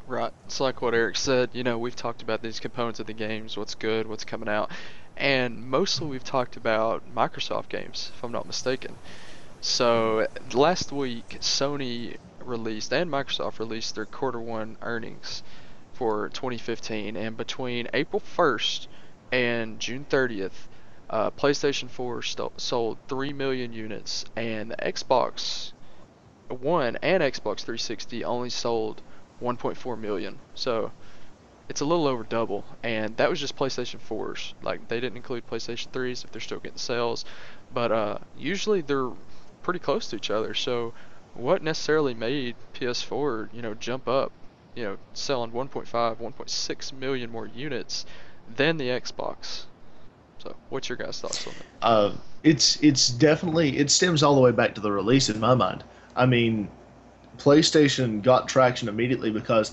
Right. It's like what Eric said. We've talked about these components of the games, what's good, what's coming out, and mostly we've talked about Microsoft games, if I'm not mistaken. So last week, Sony released and Microsoft released their quarter one earnings for 2015, and between April 1st and June 30th, PlayStation 4 sold 3 million units, and the Xbox One and Xbox 360 only sold 1.4 million. So it's a little over double, and that was just PlayStation 4s. Like they didn't include PlayStation 3s if they're still getting sales, but usually they're pretty close to each other. So what necessarily made PS4, jump up, selling 1.5, 1.6 million more units than the Xbox? So what's your guys' thoughts on that? It's definitely it stems all the way back to the release in my mind. I mean, PlayStation got traction immediately because,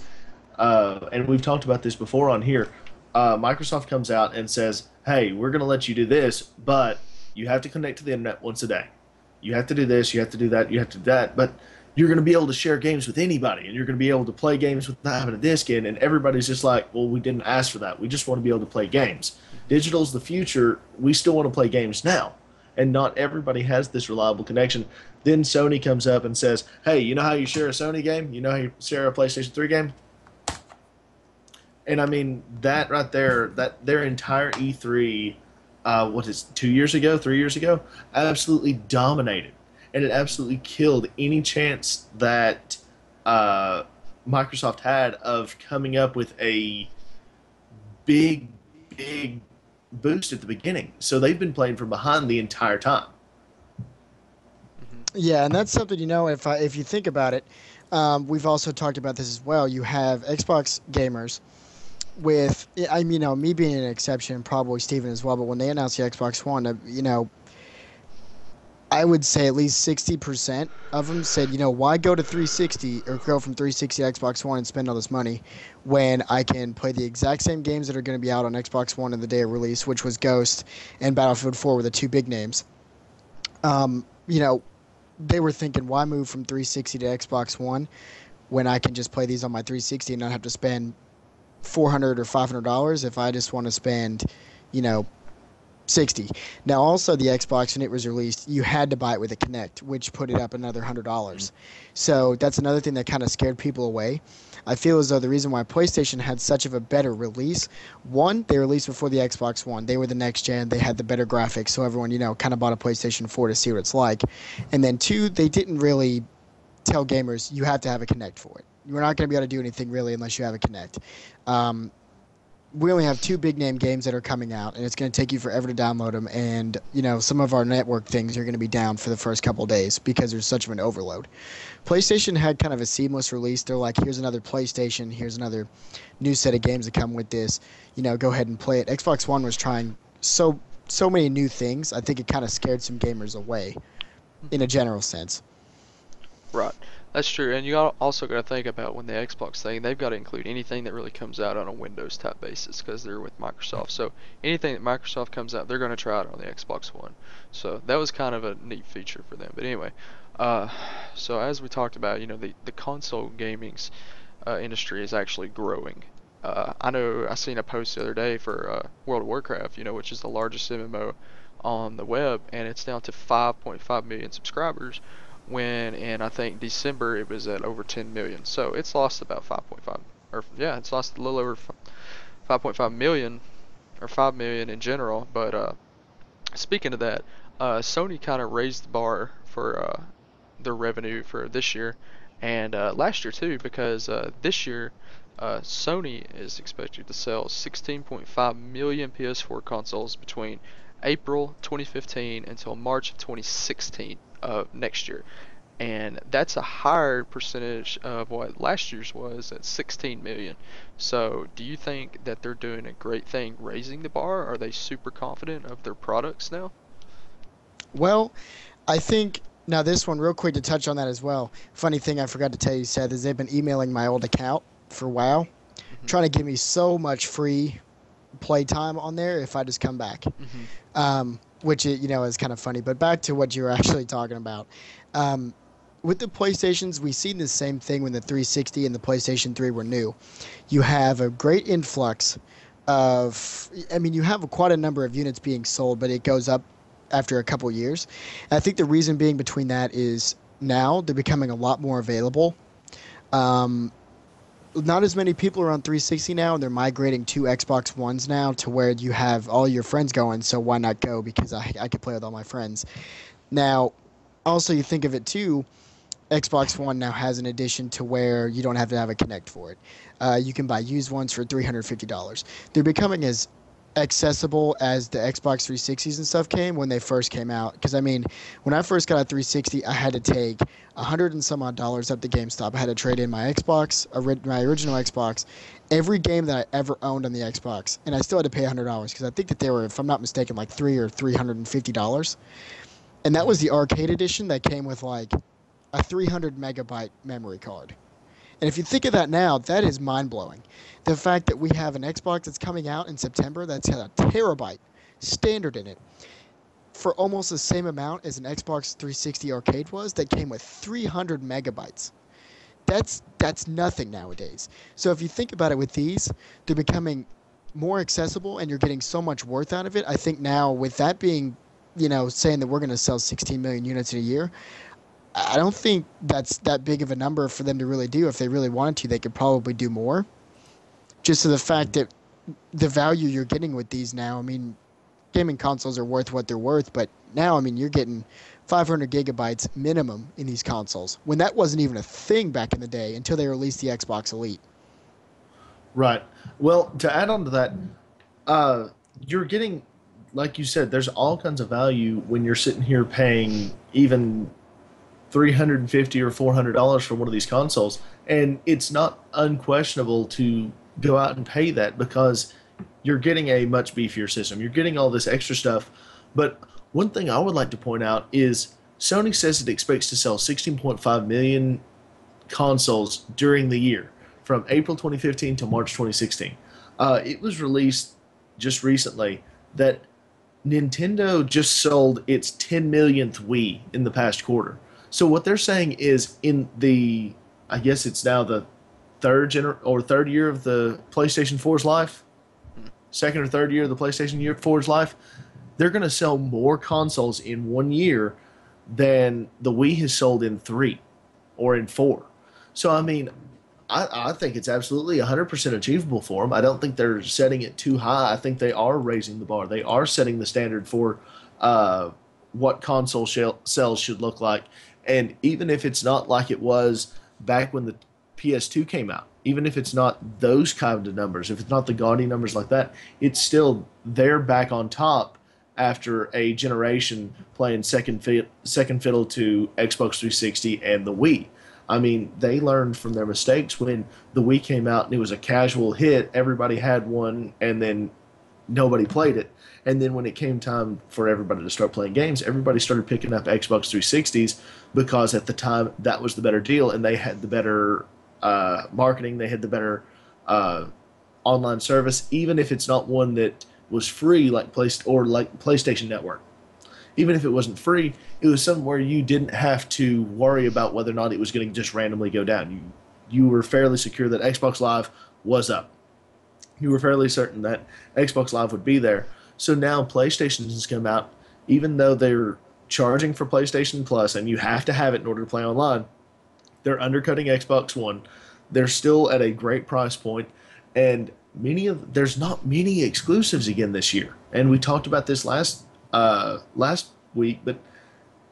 and we've talked about this before on here. Microsoft comes out and says, "Hey, we're going to let you do this, but you have to connect to the internet once a day. You have to do this, you have to do that, you have to do that, but you're going to be able to share games with anybody, and you're going to be able to play games without having a disc in." And everybody's just like, "Well, we didn't ask for that. We just want to be able to play games. Hmm. Digital's the future. We still want to play games now." And not everybody has this reliable connection. Then Sony comes up and says, "Hey, you know how you share a Sony game? You know how you share a PlayStation 3 game?" And I mean that right there, that their entire E3, what is 2 years ago, 3 years ago, absolutely dominated, and it absolutely killed any chance that uh, Microsoft had of coming up with a big, big boost at the beginning. So they've been playing from behind the entire time. Hmm. Yeah, and that's something if you think about it, we've also talked about this as well. You have Xbox gamers with I mean, me being an exception, probably Steven as well. But when they announced the Xbox One, I would say at least 60% of them said, why go to 360 or go from 360 to Xbox One and spend all this money when I can play the exact same games that are going to be out on Xbox One in the day of release, which was Ghost and Battlefield 4 were the two big names. Um, you know, they were thinking, why move from 360 to Xbox One when I can just play these on my 360 and not have to spend $400 or $500 if I just want to spend, you know, 60. Now, also the Xbox when it was released, you had to buy it with a Kinect, which put it up another $100. So that's another thing that kind of scared people away. I feel as though the reason why PlayStation had such of a better release, one, they released before the Xbox One. They were the next gen. They had the better graphics, so everyone, kind of bought a PlayStation 4 to see what it's like. And then two, they didn't really tell gamers you have to have a Kinect for it. You're not going to be able to do anything really unless you have a Kinect. Um, we only have two big name games that are coming out, and it's going to take you forever to download them. And some of our network things are going to be down for the first couple of days because there's such of an overload. PlayStation had kind of a seamless release. They're like, here's another PlayStation, here's another new set of games that come with this. Go ahead and play it. Xbox One was trying so many new things. I think it kind of scared some gamers away in a Hmm. general sense. Right. That's true. And also got to think about when the Xbox thing, they've got to include anything that really comes out on a Windows type basis because they're with Microsoft. So anything that Microsoft comes out, they're going to try it on the Xbox One. So that was kind of a neat feature for them. But anyway, uh, so as we talked about, the console gaming's industry is actually growing. I know I seen a post the other day for World of Warcraft, which is the largest MMO on the web, and it's down to 5.5 million subscribers. When in I think December it was at over 10 million. So it's lost about 5.5, or yeah, it's lost a little over 5.5 million or 5 million in general. But speaking of that, Sony kind of raised the bar for their revenue for this year and last year too, because this year Sony is expected to sell 16.5 million PS4 consoles between April 2015 until March of 2016 of next year. And that's a higher percentage of what last year's was at 16 million. So, do you think that they're doing a great thing raising the bar? Are they super confident of their products now? Well, I think now this one real quick to touch on that as well. Funny thing I forgot to tell you, Seth, is they've been emailing my old account for WoW, Mhm. trying to give me so much free playtime on there if I just come back. Mhm. Which is kind of funny. But back to what you were actually talking about. Um, with the PlayStations, we've seen the same thing when the 360 and the PlayStation 3 were new. You have a great influx of, I mean, you have quite a number of units being sold, but it goes up after a couple years. And I think the reason being between that is now they're becoming a lot more available. Um, Not as many people are on 360 now, and they're migrating to Xbox Ones now to where you have all your friends going, so why not go? Because I could play with all my friends. Now, also, you think of it too, Xbox One now has an addition to where you don't have to have a Kinect for it. You can buy used ones for $350. They're becoming as accessible as the Xbox 360s and stuff came when they first came out. Because I mean, when I first got a 360, I had to take $100 and some odd dollars up to GameStop. I had to trade in my Xbox, my original Xbox, every game that I ever owned on the Xbox, and I still had to pay $100 because I think that they were, if I'm not mistaken, like $350. And that was the arcade edition that came with like a 300 megabyte memory card. And if you think of that now, that is mind-blowing. The fact that we have an Xbox that's coming out in September that's had a terabyte standard in it for almost the same amount as an Xbox 360 arcade was that came with 300 megabytes. That's nothing nowadays. So if you think about it with these, they're becoming more accessible and you're getting so much worth out of it. I think now with that being, saying that we're going to sell 16 million units in a year, I don't think that's that big of a number for them to really do. If they really wanted to, they could probably do more. Just to the fact that the value you're getting with these now, I mean, gaming consoles are worth what they're worth, but now, I mean, you're getting 500 gigabytes minimum in these consoles, when that wasn't even a thing back in the day until they released the Xbox Elite. Right. Well, to add on to that, you're getting, like you said, there's all kinds of value when you're sitting here paying even $350 or $400 for one of these consoles, and it's not unquestionable to go out and pay that because you're getting a much beefier system. You're getting all this extra stuff. But one thing I would like to point out is Sony says it expects to sell 16.5 million consoles during the year from April 2015 to March 2016. It was released just recently that Nintendo just sold its 10 millionth Wii in the past quarter. So what they're saying is in the, I guess it's now the third year of the PlayStation 4's life, second or third year of the PlayStation 4's life, they're going to sell more consoles in 1 year than the Wii has sold in 3 or in 4. So, I mean, I think it's absolutely 100% achievable for them. I don't think they're setting it too high. I think they are raising the bar. They are setting the standard for what console sales should look like. And even if it's not like it was back when the PS2 came out, even if it's not those kind of numbers, if it's not the gaudy numbers like that, it's still they're back on top after a generation playing second fiddle to Xbox 360 and the Wii. I mean, they learned from their mistakes when the Wii came out and it was a casual hit. Everybody had one, and then nobody played it. And then when it came time for everybody to start playing games, everybody started picking up Xbox 360s because at the time that was the better deal, and they had the better marketing, they had the better online service, even if it's not one that was free like PlayStation Network. Even if it wasn't free, it was somewhere you didn't have to worry about whether or not it was going to just randomly go down. You were fairly secure that Xbox Live was up. You were fairly certain that Xbox Live would be there. So now PlayStation has come out, even though they're charging for PlayStation Plus and you have to have it in order to play online, they're undercutting Xbox One. They're still at a great price point, and there's not many exclusives again this year. And we talked about this last week, but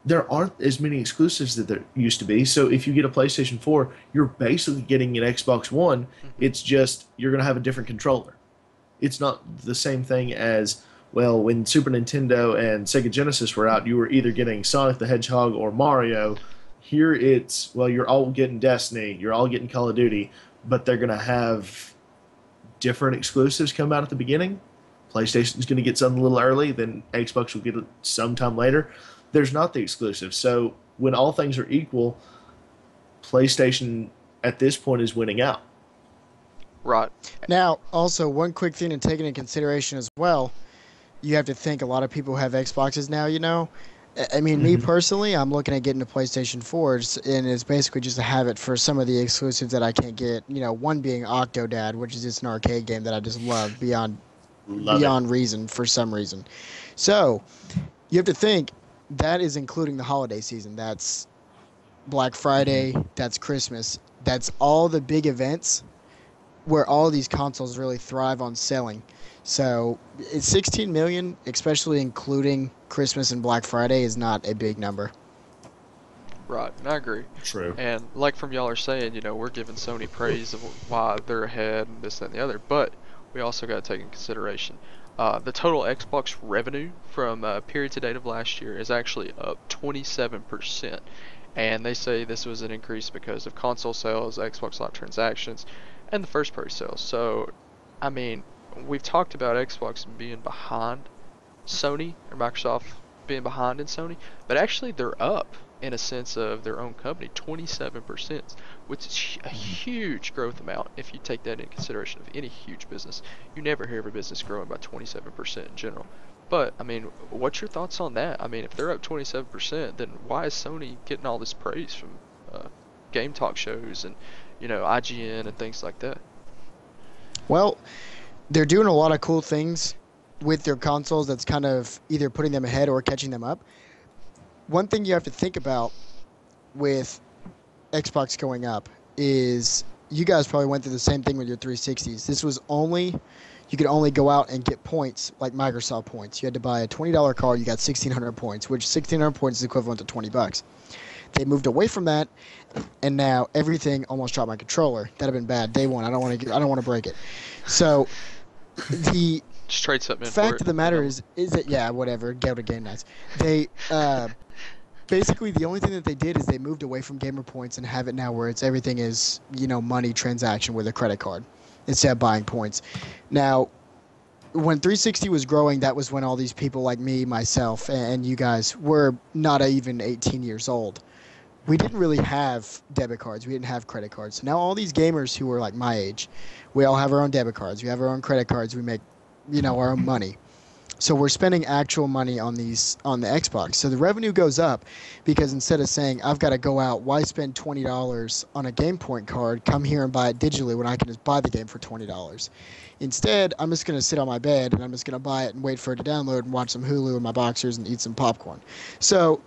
there aren't as many exclusives that there used to be. So if you get a PlayStation 4, you're basically getting an Xbox One. It's just you're going to have a different controller. It's not the same thing as, well, when Super Nintendo and Sega Genesis were out, you were either getting Sonic the Hedgehog or Mario. Here it's, well, you're all getting Destiny, you're all getting Call of Duty, but they're going to have different exclusives come out at the beginning. PlayStation's going to get something a little early, then Xbox will get it sometime later. There's not the exclusive. So when all things are equal, PlayStation at this point is winning out. Right. Now, also, one quick thing to take into consideration as well, you have to think a lot of people who have Xboxes now, I mean, me Hmm. personally, I'm looking at getting a PlayStation 4, and it's basically just to have it for some of the exclusives that I can't get. You know, one being Octodad, which is just an arcade game that I just love Love it. beyond reason for some reason. So you have to think that is including the holiday season. That's Black Hmm. Friday, that's Christmas, that's all the big events where all these consoles really thrive on selling. So it's 16 million, especially including Christmas and Black Friday, is not a big number. Right, and I agree. True. And like from y'all are saying, we're giving Sony praise of why they're ahead and this, that, and the other, but we also got to take in consideration the total Xbox revenue from period to date of last year is actually up 27%. And they say this was an increase because of console sales, Xbox Live transactions, and the first party sales. So, I mean, we've talked about Xbox being behind Sony or Microsoft being behind in Sony, but actually they're up in a sense of their own company, 27%, which is a Mhm. huge growth amount if you take that in consideration of any huge business. You never hear of a business growing by 27% in general. But I mean, what's your thoughts on that? I mean, if they're up 27%, then why is Sony getting all this praise from uh, game talk shows and IGN and things like that? Well, they're doing a lot of cool things with their consoles that's kind of either putting them ahead or catching them up. One thing you have to think about with Xbox going up is you guys probably went through the same thing with your 360s. This was only you could only go out and get points like Microsoft points. You had to buy a $20 card, you got 1,600 points, which 1,600 points is equivalent to $20. They moved away from that, and now everything almost dropped my controller. That'd have been bad day one. I don't want to break it. So the Just trade something in for fact it, of the you matter know. is that yeah, whatever. Go to game nights. They basically the only thing that they did is they moved away from gamer points and have it now where it's everything is money transaction with a credit card instead of buying points. Now, when 360 was growing, that was when all these people like me, myself, and you guys were not even 18 years old. We didn't really have debit cards. We didn't have credit cards. So now all these gamers who are like my age, we all have our own debit cards. We have our own credit cards. We make, our own money. So we're spending actual money on the Xbox. So the revenue goes up because instead of saying I've got to go out, why spend $20 on a Game Point card? Come here and buy it digitally when I can just buy the game for $20. Instead, I'm just going to sit on my bed and I'm just going to buy it and wait for it to download and watch some Hulu in my boxers and eat some popcorn. So,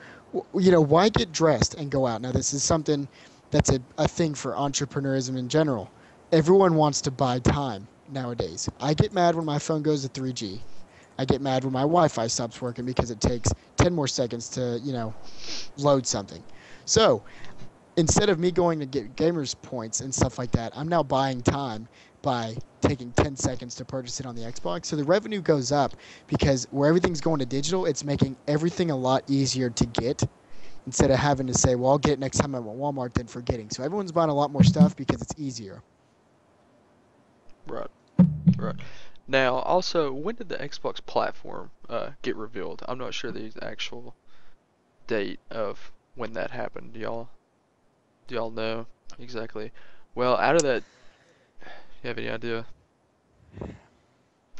why get dressed and go out? Now, this is something that's a thing for entrepreneurism in general. Everyone wants to buy time nowadays. I get mad when my phone goes to 3G. I get mad when my Wi-Fi stops working because it takes 10 more seconds to, load something. So instead of me going to get gamers points and stuff like that, I'm now buying time by taking 10 seconds to purchase it on the Xbox. So the revenue goes up because where everything's going to digital, it's making everything a lot easier to get instead of having to say, well, I'll get it next time I'm at Walmart than forgetting. So everyone's buying a lot more stuff because it's easier. Right. Right. Now, also, when did the Xbox platform get revealed? I'm not sure the actual date of when that happened. Do y'all know exactly? Well, out of that, you have any idea?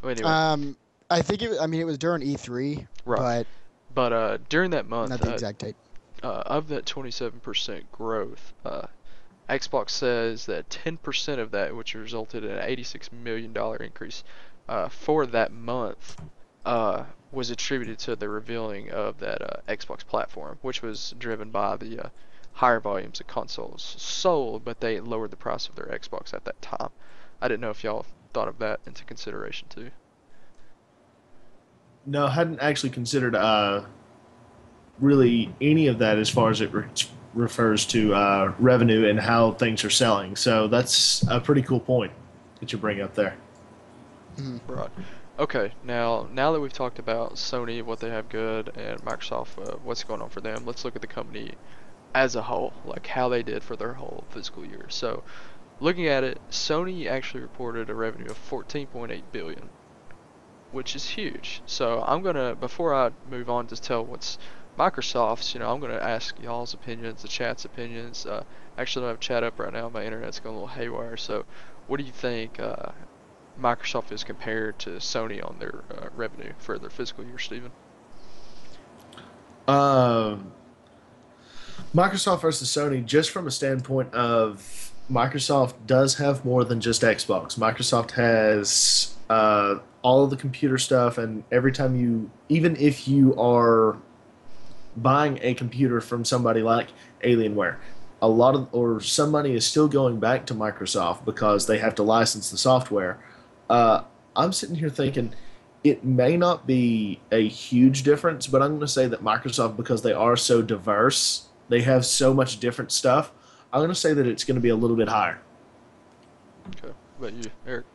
Well, anyway, Um, I mean, it was during E3, right. but But during that month, not the exact date. of that 27% growth, Xbox says that 10% of that, which resulted in an $86 million increase for that month, was attributed to the revealing of that Xbox platform, which was driven by the higher volumes of consoles sold, but they lowered the price of their Xbox at that time. I didn't know if y'all thought of that into consideration too. No, I hadn't actually considered really any of that as far as it refers to revenue and how things are selling. So that's a pretty cool point that you bring up there. Mhm. Right. Okay, now that we've talked about Sony, what they have good, and Microsoft, what's going on for them, let's look at the company as a whole, like how they did for their whole fiscal year. So, looking at it, Sony actually reported a revenue of 14.8 billion, which is huge. So, I'm gonna before I move on to tell what's Microsoft's, I'm gonna ask y'all's opinions, the chat's opinions. Actually, I don't have chat up right now. My internet's going a little haywire. So, what do you think Microsoft is compared to Sony on their revenue for their fiscal year, Steven? Um, Microsoft versus Sony, just from a standpoint of Microsoft does have more than just Xbox. Microsoft has all of the computer stuff, and every time even if you are buying a computer from somebody like Alienware, a lot of or some money is still going back to Microsoft because they have to license the software. Uh, I'm sitting here thinking it may not be a huge difference, but I'm going to say that Microsoft, because they are so diverse, they have so much different stuff. I'm going to say that it's going to be a little bit higher. Okay. What about you, Eric?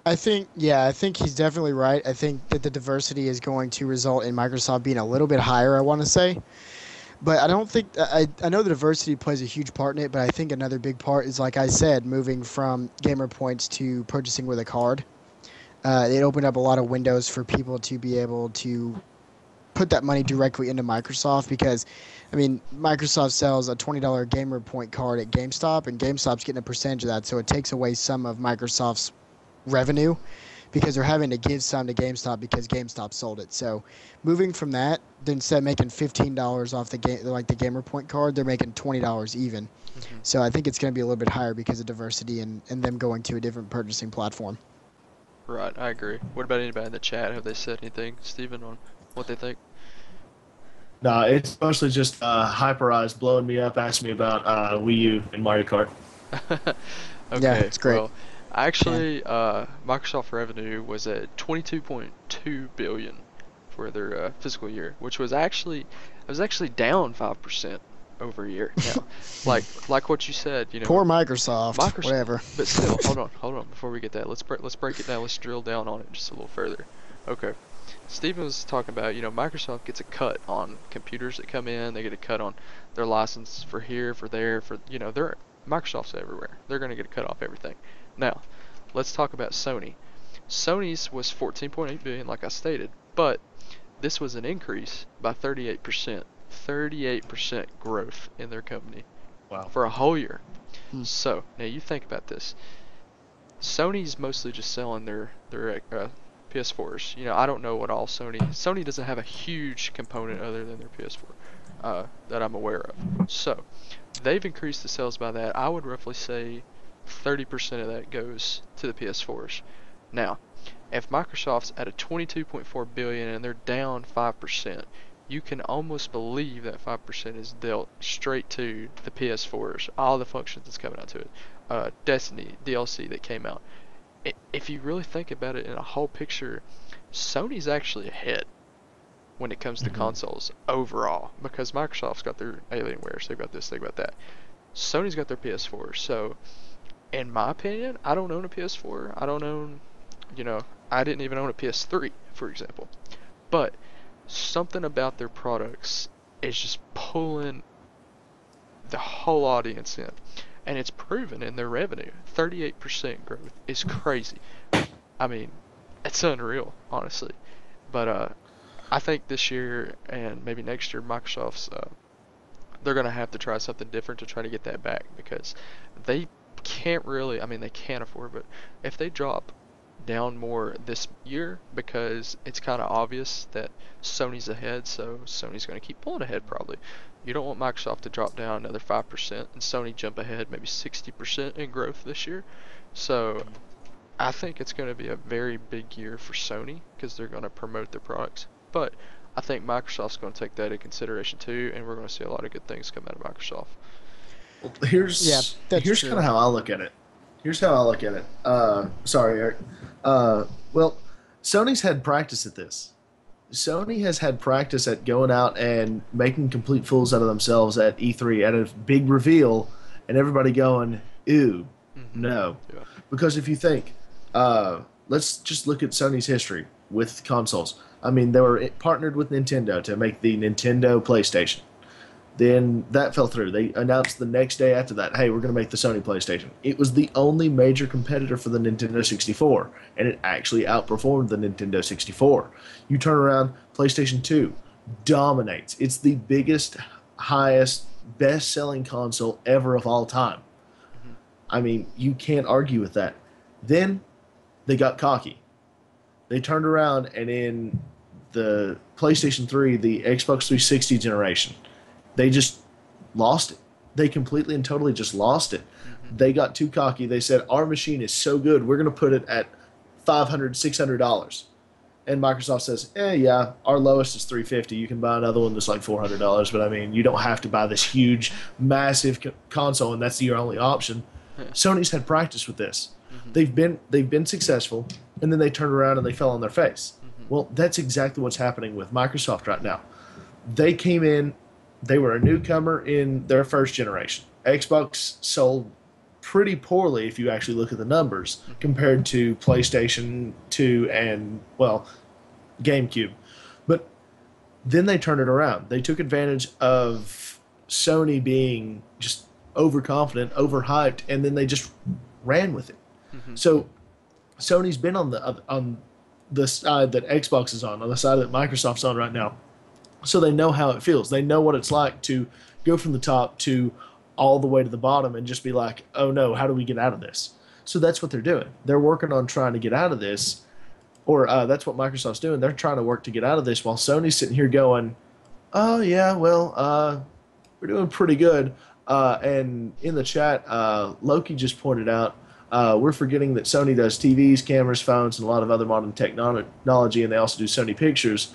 I think he's definitely right. I think that the diversity is going to result in Microsoft being a little bit higher, I want to say. But I don't think I know the diversity plays a huge part in it, but I think another big part is, like I said, moving from gamer points to purchasing with a card. It opened up a lot of windows for people to be able to put that money directly into Microsoft because, I mean, Microsoft sells a $20 gamer point card at GameStop, and GameStop's getting a percentage of that, so it takes away some of Microsoft's revenue because they're having to give some to GameStop because GameStop sold it. So, moving from that, then instead of making $15 off the game, like the gamer point card, they're making $20 even. Hmm. So I think it's going to be a little bit higher because of diversity and them going to a different purchasing platform. Right, I agree. What about anybody in the chat? Have they said anything, Steven, on what they think? No, it's mostly just Hyperized blowing me up, asking me about Wii U and Mario Kart. Yeah, Okay, it's great. well, Can. actually, Microsoft revenue was at 22.2 billion for their fiscal year, which was actually down 5% over a year. Now, like what you said, Poor Microsoft. Microsoft, Whatever. but still, hold on, before we get that, let's break it down. Let's drill down on it just a little further. Okay, Steven was talking about, Microsoft gets a cut on computers that come in. They get a cut on their license for here, for there, they're Microsoft's everywhere. They're going to get a cut off everything. Now, let's talk about Sony. Sony's was 14.8 billion, like I stated, but this was an increase by 38%. 38% growth in their company Wow. for a whole year. Hmm. So now you think about this. Sony's mostly just selling their PS4s. I don't know what all Sony doesn't have a huge component other than their PS4 that I'm aware of. So they've increased the sales by that. I would roughly say 30% of that goes to the PS4s. Now, if Microsoft's at a 22.4 billion and they're down 5%, you can almost believe that 5% is dealt straight to the PS4s, all the functions that's coming out to it. Destiny DLC that came out. If you really think about it in a whole picture, Sony's actually ahead when it comes to Hmm. consoles overall because Microsoft's got their Alienware, they've got this, they've got that. Sony's got their PS4, so in my opinion, I don't own a PS4. I don't own, I didn't even own a PS3, for example. But something about their products is just pulling the whole audience in. And it's proven in their revenue. 38% growth is crazy. I mean, it's unreal, honestly. But I think this year and maybe next year, Microsoft's they're gonna have to try something different to try to get that back because they can't really. I mean, they can't afford, but if they drop down more this year, because it's kind of obvious that Sony's ahead, so Sony's going to keep pulling ahead probably. You don't want Microsoft to drop down another 5% and Sony jump ahead maybe 60% in growth this year. So I think it's going to be a very big year for Sony because they're going to promote their products. But I think Microsoft's going to take that into consideration too, and we're going to see a lot of good things come out of Microsoft. Well, Yeah, that's here's kind of true. how I look at it. Here's how I look at it. Sorry, Eric. Well, Sony's had practice at this. Sony has had practice at going out and making complete fools out of themselves at E3 at a big reveal, and everybody going, "Ew, Mhm. no." Yeah. Because if you think, let's just look at Sony's history with consoles. I mean, they were partnered with Nintendo to make the Nintendo PlayStation. Then that fell through. They announced the next day after that, hey, we're going to make the Sony PlayStation. It was the only major competitor for the Nintendo 64, and it actually outperformed the Nintendo 64. You turn around, PlayStation 2 dominates. It's the biggest, highest, best selling console ever of all time. Mhm. I mean, you can't argue with that. Then they got cocky. They turned around and in the PlayStation 3, the Xbox 360 generation, they just lost it. They completely and totally just lost it. Hmm. They got too cocky. They said, our machine is so good, we're going to put it at $500, $600. And Microsoft says, yeah, our lowest is $350. You can buy another one that's like $400, but I mean, you don't have to buy this huge, massive console, and that's your only option. Yeah. Sony's had practice with this. Hmm. They've been successful, and then they turned around and they fell on their face. Hmm. Well, that's exactly what's happening with Microsoft right now. They came in, they were a newcomer in their first generation. Xbox sold pretty poorly if you actually look at the numbers compared to PlayStation 2 and, well, GameCube. But then they turned it around. They took advantage of Sony being just overconfident, overhyped, and then they just ran with it. Hmm. So Sony's been on the side that Xbox is on the side that Microsoft's on right now. So they know how it feels. They know what it's like to go from the top to all the way to the bottom and just be like, oh no, how do we get out of this? So that's what they're doing. They're working on trying to get out of this, or that's what Microsoft's doing. They're trying to work to get out of this while Sony's sitting here going, oh yeah, well, we're doing pretty good. And in the chat, Loki just pointed out, we're forgetting that Sony does TVs, cameras, phones, and a lot of other modern technology, and they also do Sony Pictures.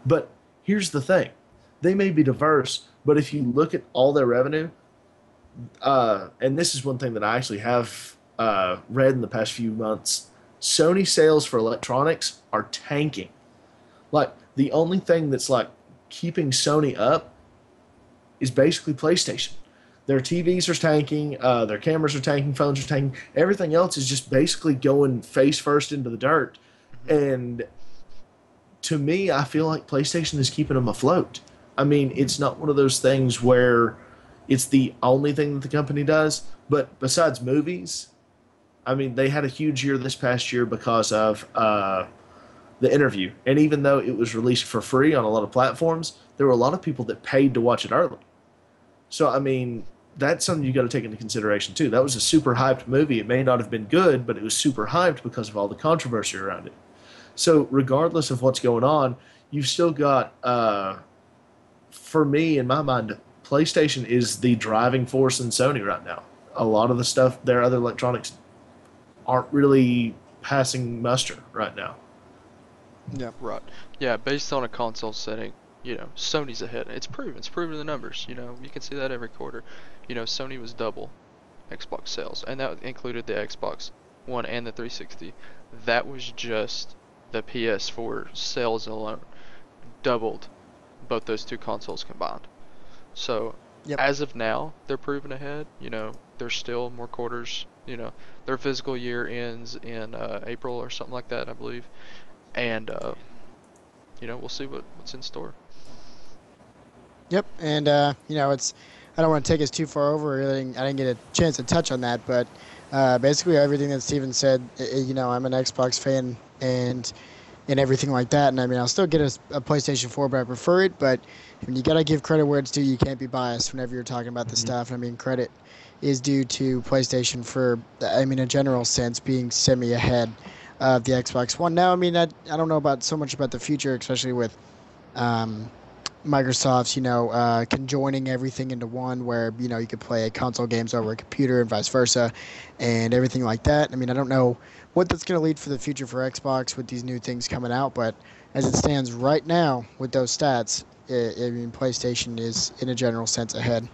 But here's the thing. They may be diverse, but if you look at all their revenue, and this is one thing that I actually have read in the past few months, Sony sales for electronics are tanking. Like, the only thing that's like keeping Sony up is basically PlayStation. Their TVs are tanking, their cameras are tanking, phones are tanking. Everything else is just basically going face first into the dirt. And to me, I feel like PlayStation is keeping them afloat. I mean, it's not one of those things where it's the only thing that the company does, but besides movies, I mean, they had a huge year this past year because of The Interview. And even though it was released for free on a lot of platforms, there were a lot of people that paid to watch it early. So, I mean, that's something you got to take into consideration, too. That was a super hyped movie. It may not have been good, but it was super hyped because of all the controversy around it. So, regardless of what's going on, you've still got, for me, in my mind, PlayStation is the driving force in Sony right now. A lot of the stuff, their other electronics aren't really passing muster right now. Yeah. Right. Yeah, based on a console setting, Sony's ahead. It's proven. It's proven in the numbers. You can see that every quarter. Sony was double Xbox sales, and that included the Xbox One and the 360. That was just the PS4 sales alone. Doubled both those two consoles combined. So, Yep. as of now, they're proven ahead. There's still more quarters. Their fiscal year ends in April or something like that, I believe. And we'll see what's in store. Yep. And it's I don't want to take us too far over. I didn't get a chance to touch on that, but basically everything that Steven said. I'm an Xbox fan and everything like that. And I mean, I'll still get a PlayStation 4, but I prefer it. But you got to give credit where it's due. You can't be biased whenever you're talking about this stuff. I mean, credit is due to PlayStation for, a general sense, being semi ahead of the Xbox One. Now, I mean, I don't know about so much about the future, especially with Microsoft's, conjoining everything into one where, you could play console games over a computer and vice versa and everything like that. I mean, I don't know what that's going to lead for the future for Xbox with these new things coming out, but as it stands right now with those stats, PlayStation is, in a general sense, ahead.